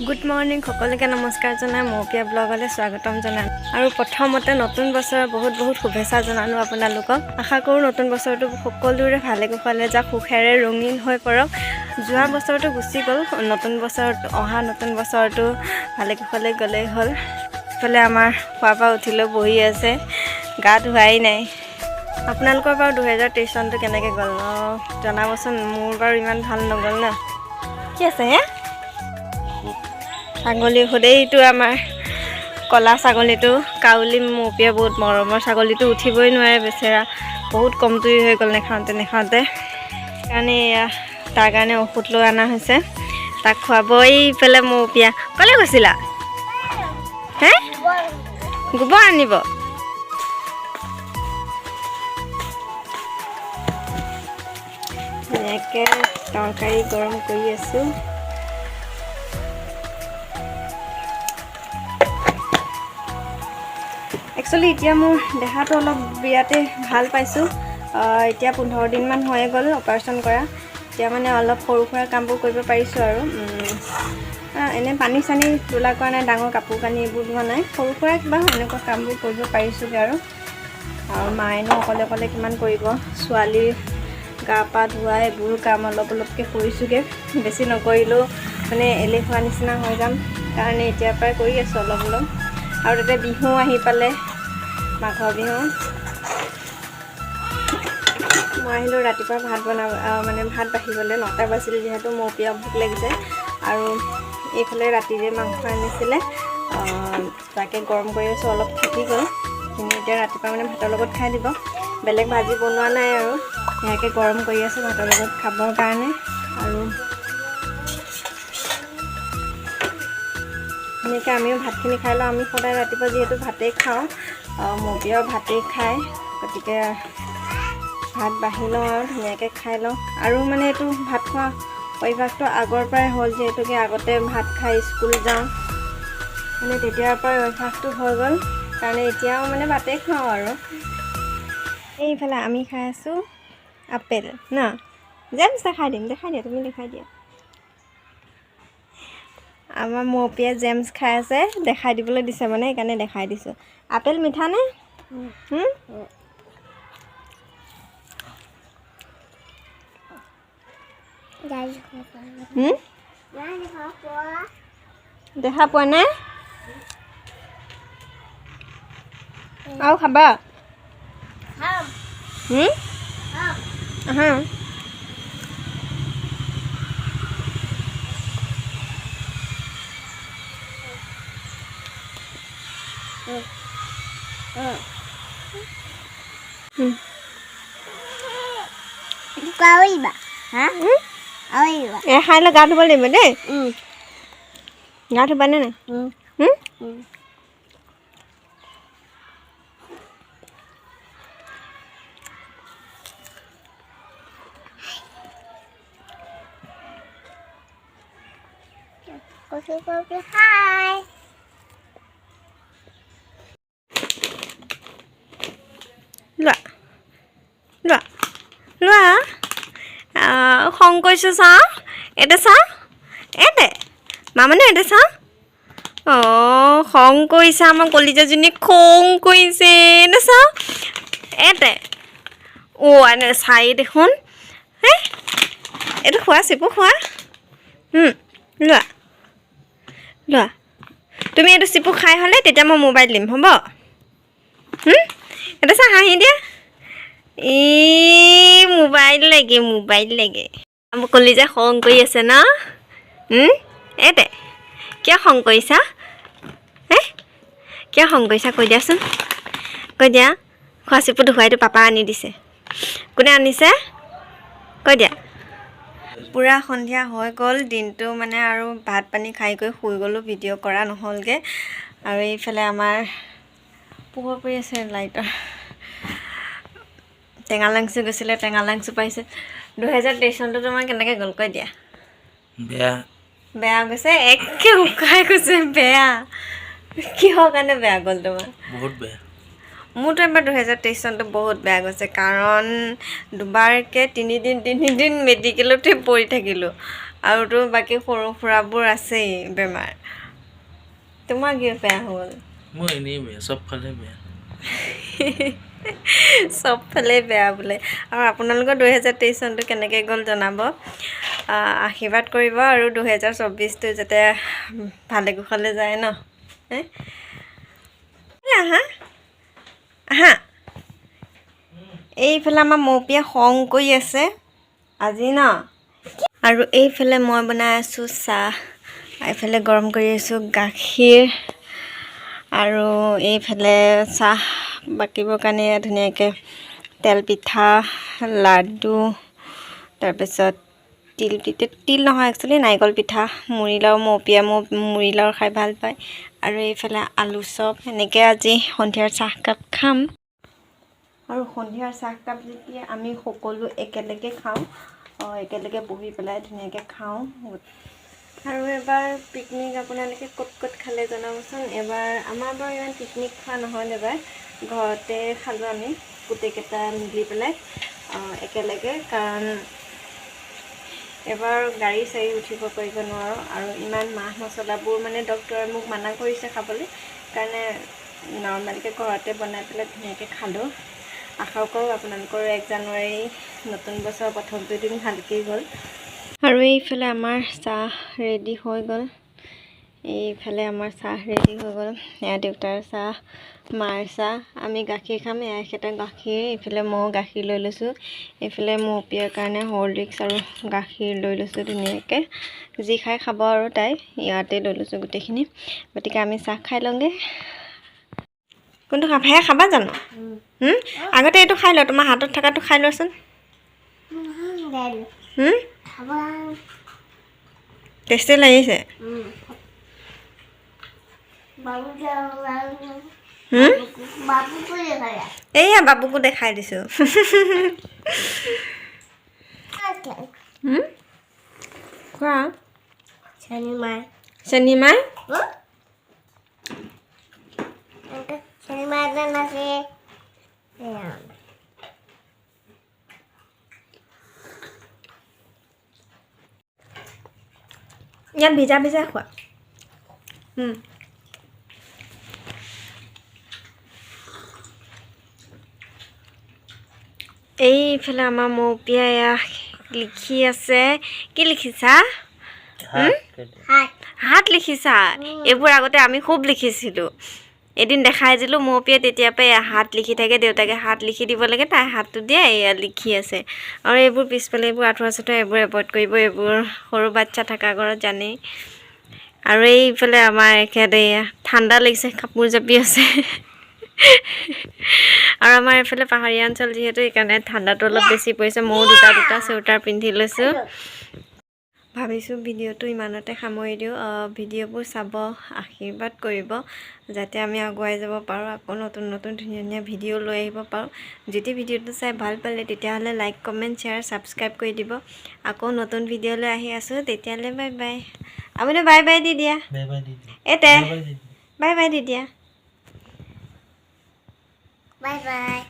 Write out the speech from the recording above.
Good morning সকলোকে নমস্কাৰ জনাই মৌপিয়া ব্লগলৈ স্বাগতম জনাম আৰু প্ৰথমতে নতুন বছৰৰ বহুত শুভেচ্ছা জনালোঁ আপোনালোকক আশা কৰোঁ নতুন বছৰটো সকলোৰে ভালে কুশলে যাওক সুখেৰে ৰঙীন হৈ পৰক যোৱা বছৰটো গুচি গ'ল নতুন বছৰত অহা নতুন বছৰটো ভালে কুশলে গ'লেই হ'ল ইফালে আমাৰ খোৱাৰ পৰা উঠিলৈ বহি আছে গা ধুৱাই নাই আপোনালোকৰ বাৰু 2023 চনটো কেনেকৈ গ'ল জনাবচোন মোৰ বাৰু ইমান ভাল নগ'ল ন কি আছে হে ছাগলী সদায়টো আমাৰ কলা ছাগলীটো কাউলী মৌপিয়া বহুত মৰমৰ ছাগলীটো উঠিবই নোৱাৰে বেচেৰা বহুত কমজুৰি হৈ গ'ল নেখাওঁতে সেইকাৰণে তাৰ কাৰণে ঔষধ লৈ অনা হৈছে তাক খুৱাবই পেলাই মৌপিয়া ক'লৈ গৈছিলা হে গোবৰ আনিব ধুনীয়াকৈ তৰকাৰী গৰম কৰি আছোঁ একচুৱেলি এতিয়া মোৰ দেহাটো অলপ বিৰাটেই ভাল পাইছোঁ এতিয়া 15 দিনমান হৈয়ে গ'ল অপাৰেশ্যন কৰা এতিয়া মানে অলপ সৰু সুৰা কামবোৰ কৰিব পাৰিছোঁ আৰু এনে পানী চানী তোলা কৰা নাই ডাঙৰ কাপোৰ কানি এইবোৰ ধোৱা নাই সৰু সুৰা কিবা এনেকুৱা কামবোৰ কৰিব পাৰিছোঁগৈ আৰু মায়েনো অকলে কিমান কৰিব ছোৱালীৰ গা পা ধোৱা এইবোৰ কাম অলপকৈ কৰিছোঁগৈ বেছি নকৰিলেও মানে এলেহুৱা নিচিনা হৈ যাম কাৰণে এতিয়াৰ পৰাই কৰি আছোঁ অলপ আৰু তাতে বিহু আহি পালে মাঘৰ বিহু মই আহিলোঁ ৰাতিপুৱা ভাত বনাব মানে ভাত বাঢ়িবলৈ 9টা বাজিল যিহেতু মৌপিয়া ভোক লাগিছে আৰু এইফালে ৰাতিৰে মাংস আনিছিলে তাকে গৰম কৰি আছোঁ অলপ থাকি গ'ল কিন্তু এতিয়া ৰাতিপুৱা মানে ভাতৰ লগত খাই দিব বেলেগ ভাজি বনোৱা নাই আৰু সেয়াকে গৰম কৰি আছোঁ ভাতৰ লগত খাবৰ কাৰণে আৰু এনেকৈ আমিও ভাতখিনি খাই লওঁ আমি সদায় ৰাতিপুৱা যিহেতু ভাতেই খাওঁ মৌপিয়াও ভাতেই খায় গতিকে ভাত বাঢ়ি লওঁ আৰু ধুনীয়াকৈ খাই লওঁ আৰু মানে এইটো ভাত খোৱা অভ্যাসটো আগৰ পৰাই হ'ল যিহেতুকে আগতে ভাত খাই স্কুল যাওঁ মানে তেতিয়াৰ পৰাই অভ্যাসটো হৈ গ'ল কাৰণে এতিয়াও মানে ভাতেই খাওঁ আৰু এইফালে আমি খাই আছোঁ আপেল ন জেমছ দেখাই দিয়া তুমি দেখাই দিয়া আমাৰ মৌপিয়া জেমছ খাই আছে দেখাই দিবলৈ দিছে মানে সেইকাৰণে দেখাই দিছোঁ আপেল মিঠা নে দেখা পোৱা নাই আৰু খাবা খাই লৈ গা ধুব লাগিব দেই গা ধুবানে নাই লোৱা খং কৰিছোঁ চা এতে চা এতে মামানে এতে চা খং কৰিছে আমাৰ কলিজাজনী খং কৰিছে এনে চা এতে এনে চাই দেখোন হে এইটো খোৱা চিপু খোৱা লোৱা তুমি এইটো চিপু খাই হ'লে তেতিয়া মই মোবাইল দিম হ'ব এটা চা হাঁহি দিয়া মোবাইল লাগে আমাৰ কলিজা খং কৰি আছে ন এতে কিয় খং কৰিছা কিয় খং কৰিছা কৈ দিয়াচোন কৈ দিয়া খোৱা চিপুটো খুৱাইটো পাপা আনি দিছে কোনে আনিছে কৈ দিয়া পুৰা সন্ধিয়া হৈ গ'ল দিনটো মানে আৰু ভাত পানী খাই কৰি শুই গ'লোঁ ভিডিঅ' কৰা নহ'লগৈ আৰু এইফালে আমাৰ পোহৰ পৰি আছে লাইটৰ টেঙালাংচু গৈছিলে টেঙালাংচু পাইছে 2023 চনটো তোমাৰ কেনেকৈ গ'ল কৈ দিয়া বেয়া গৈছে একে শুকাই গৈছে বেয়া কিহৰ কাৰণে বেয়া গ'ল তোমাৰ বহুত বেয়া মোৰতো এবাৰ 2023 চনটো বহুত বেয়া গৈছে কাৰণ দুবাৰকৈ তিনিদিন মেডিকেলতে পৰি থাকিলোঁ আৰুতো বাকী সৰু সুৰাবোৰ আছেই বেমাৰ তোমাৰ কি বেয়া হ'ল মই এনেই বেয়া চবফালে বেয়া চবফালে বেয়া বোলে আৰু আপোনালোকৰ 2023 চনটো কেনেকৈ গ'ল জনাব আশীৰ্বাদ কৰিব আৰু 2024টো যাতে ভালে কুশলে যায় ন আহা আহা এইফালে আমাৰ মৌপিয়া খং কৰি আছে আজি ন আৰু এইফালে মই বনাই আছোঁ চাহ এইফালে গৰম কৰি আছোঁ গাখীৰ আৰু এইফালে চাহ বাকিবৰ কাৰণে ধুনীয়াকৈ তেল পিঠা লাডু তাৰপিছত তিল নহয় একচুৱেলি নাৰিকল পিঠা মুড়ি লাৰু মৌপিয়া মুড়ি লাৰু খাই ভাল পায় আৰু এইফালে আলু চপ এনেকৈ আজি সন্ধিয়াৰ চাহকাপ খাম আৰু সন্ধিয়াৰ চাহকাপ যেতিয়া আমি সকলো একেলগে খাওঁ একেলগে বহি পেলাই ধুনীয়াকৈ খাওঁ আৰু এবাৰ পিকনিক আপোনালোকে ক'ত ক'ত খালে জনাবচোন এবাৰ আমাৰ বাৰু ইমান পিকনিক খোৱা নহ'ল এবাৰ ঘৰতে খালোঁ আমি গোটেইকেইটা মিলি পেলাই একেলগে কাৰণ এবাৰ গাড়ী চাড়ী উঠিব কৰিব নোৱাৰোঁ আৰু ইমান মাছ মছলাবোৰ মানে ডক্টৰে মোক মানা কৰিছে খাবলৈ কাৰণে নৰ্মেলকৈ ঘৰতে বনাই পেলাই ধুনীয়াকৈ খালোঁ আশা কৰোঁ আপোনালোকৰ 1 জানুৱাৰী নতুন বছৰৰ প্ৰথম দুদিন ভালকেই গ'ল আৰু এইফালে আমাৰ চাহ ৰেডি হৈ গ'ল এইফালে আমাৰ চাহ ৰেডি হৈ গ'ল এয়া দেউতাৰ চাহ মাৰ চাহ আমি গাখীৰ খাম এয়া এখেতৰ গাখীৰ এইফালে মই গাখীৰ লৈ লৈছোঁ এইফালে মৌপিয়াৰ কাৰণে হৰলিক্স আৰু গাখীৰ লৈ লৈছোঁ ধুনীয়াকৈ যি খাই খাব আৰু তাই ইয়াতে লৈ লৈছোঁ গোটেইখিনি গতিকে আমি চাহ খাই লওঁগৈ কোনটো খাবাহে খাবা জানো আগতে এইটো খাই ল তোমাৰ হাতত থকাটো খাই লোৱাচোন টেষ্টি লাগিছে এইয়া বাবুকো দেখাই দিছোঁ কোৱা চেনিমাই ইয়াত ভিজা ভিজা খোৱা এইফালে আমাৰ মৌপিয়া এয়া লিখি আছে কি লিখিছা হাত লিখিছা এইবোৰ আগতে আমি খুব লিখিছিলোঁ এদিন দেখাই দিলোঁ মৌপিয়া তেতিয়াৰ পৰাই হাত লিখি থাকে দেউতাকে হাত লিখি দিব লাগে তাই হাতটো দিয়ে এয়া লিখি আছে আৰু এইবোৰ পিছফালে এইবোৰ আঁঠুৱা চাঠুৱা এইবোৰ এভইড কৰিব এইবোৰ সৰু বাচ্চা থকা ঘৰত জানেই আৰু এইফালে আমাৰ এখেতে ঠাণ্ডা লাগিছে কাপোৰ জাপি আছে আৰু আমাৰ এইফালে পাহাৰীয়া অঞ্চল যিহেতু সেইকাৰণে ঠাণ্ডাটো অলপ বেছি পৰিছে ময়ো দুটা চুৱেটাৰ পিন্ধি লৈছোঁ ভাবিছোঁ ভিডিঅ'টো ইমানতে সামৰি দিওঁ ভিডিঅ'বোৰ চাব আশীৰ্বাদ কৰিব যাতে আমি আগুৱাই যাব পাৰোঁ আকৌ নতুন নতুন ধুনীয়া ধুনীয়া ভিডিঅ' লৈ আহিব পাৰোঁ যদি ভিডিঅ'টো চাই ভাল পালে তেতিয়াহ'লে লাইক কমেণ্ট শ্বেয়াৰ ছাবস্ক্ৰাইব কৰি দিব আকৌ নতুন ভিডিঅ'লৈ আহি আছোঁ তেতিয়াহ'লে বাই বাই আপুনি বাই বাই দি দিয়া বাই বাই দি দিয়া Bye bye.